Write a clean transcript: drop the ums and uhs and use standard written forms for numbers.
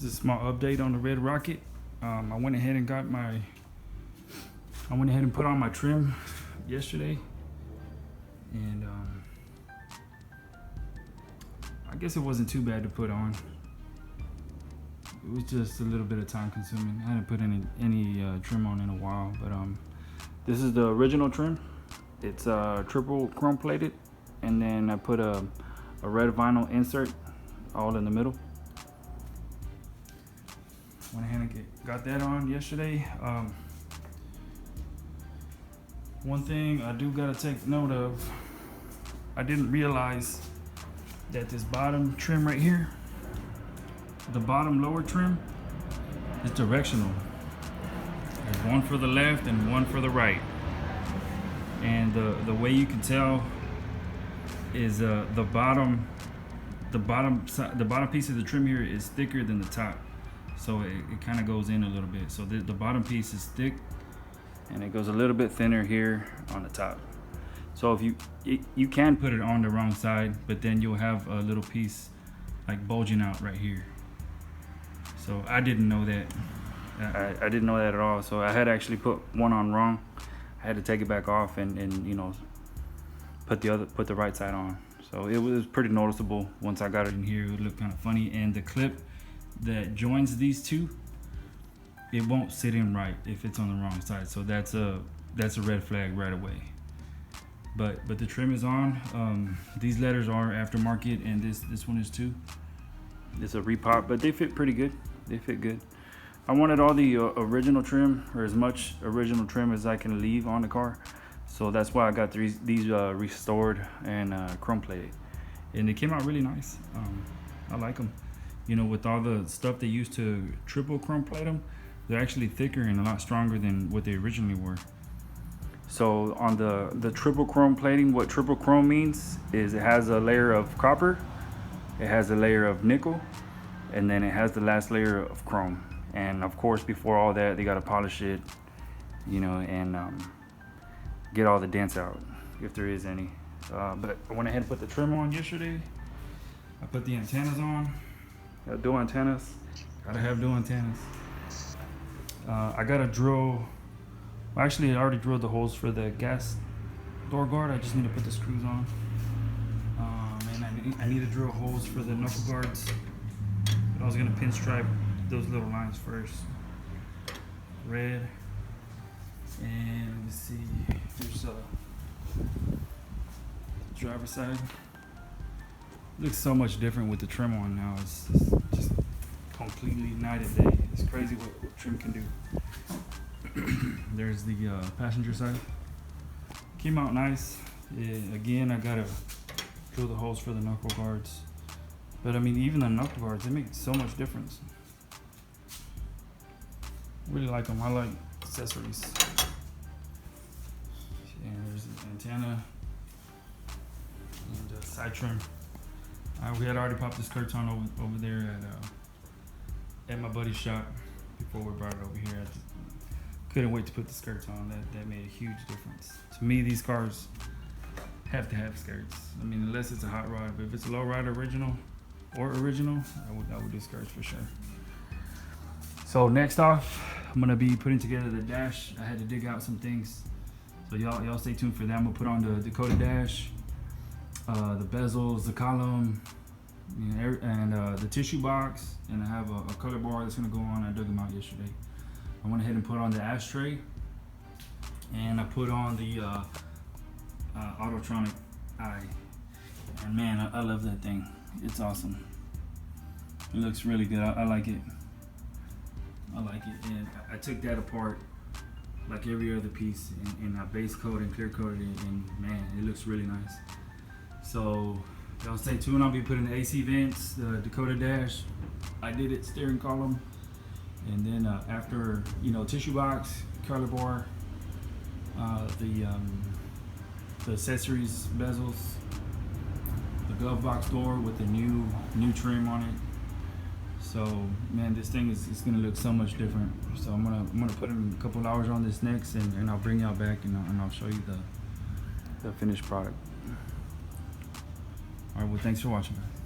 This is a small update on the Red Rocket. I went ahead and put on my trim yesterday, and I guess it wasn't too bad to put on. It was just a little bit of time consuming. I hadn't put any trim on in a while, but this is the original trim. It's triple chrome plated, and then I put a red vinyl insert all in the middle. Went ahead and got that on yesterday. One thing I do gotta take note of, I didn't realize that this bottom trim right here, the bottom lower trim, is directional. There's one for the left and one for the right. And the way you can tell is the bottom piece of the trim here is thicker than the top. So it kind of goes in a little bit. So the bottom piece is thick, and it goes a little bit thinner here on the top. So if you can put it on the wrong side, but then you'll have a little piece like bulging out right here. So I didn't know that. I didn't know that at all. So I had actually put one on wrong. I had to take it back off and you know, put the right side on. So it was pretty noticeable once I got it in here. It would look kind of funny, and the clip that joins these two, it won't sit in right if it's on the wrong side. So that's a red flag right away. But the trim is on. These letters are aftermarket, and this one is too. It's a repop, but they fit pretty good. They fit good. I wanted all the original trim, or as much original trim as I can leave on the car. So that's why I got these restored and chrome plated, and they came out really nice. I like them. You know, with all the stuff they used to triple chrome plate them, they're actually thicker and a lot stronger than what they originally were. So on the triple chrome plating, what triple chrome means is it has a layer of copper, it has a layer of nickel, and then it has the last layer of chrome. And of course, before all that, they gotta polish it, you know, and get all the dents out, if there is any. But I went ahead and put the trim on yesterday. I put the antennas on. Got dual antennas. Gotta have dual antennas. I gotta drill. Well, actually, I already drilled the holes for the gas door guard. I just need to put the screws on. And I need to drill holes for the knuckle guards. But I was gonna pinstripe those little lines first. Red. And let me see. There's the driver's side. Looks so much different with the trim on now. It's just completely night and day. It's crazy what trim can do. There's the passenger side. Came out nice. Yeah, again, I gotta drill the holes for the knuckle guards. But I mean, even the knuckle guards, they make so much difference. Really like them. I like accessories. And there's the antenna and the side trim. We had already popped the skirts on over there at my buddy's shop before we brought it over here. I couldn't wait to put the skirts on. That made a huge difference. To me, these cars have to have skirts. I mean, unless it's a hot rod, but if it's a lowrider original, I would do skirts for sure. So next off, I'm gonna be putting together the dash. I had to dig out some things, so y'all stay tuned for that. I'm gonna put on the Dakota dash, the bezels, the column, you know, and the tissue box, and I have a color bar that's gonna go on. I dug them out yesterday. I went ahead and put on the ashtray, and I put on the Autotronic eye. And man, I love that thing. It's awesome. It looks really good. I like it. I like it. And I took that apart like every other piece, and I base coat and clear coated it, and man, it looks really nice. So y'all stay tuned. I'll be putting the AC vents, the Dakota dash. I did it, steering column, and then after, you know, tissue box, color bar, the accessories, bezels, the glove box door with the new trim on it. So man, this thing is gonna look so much different. So I'm gonna put in a couple hours on this next, and I'll bring y'all back and I'll show you the finished product. All right, well, thanks for watching, guys.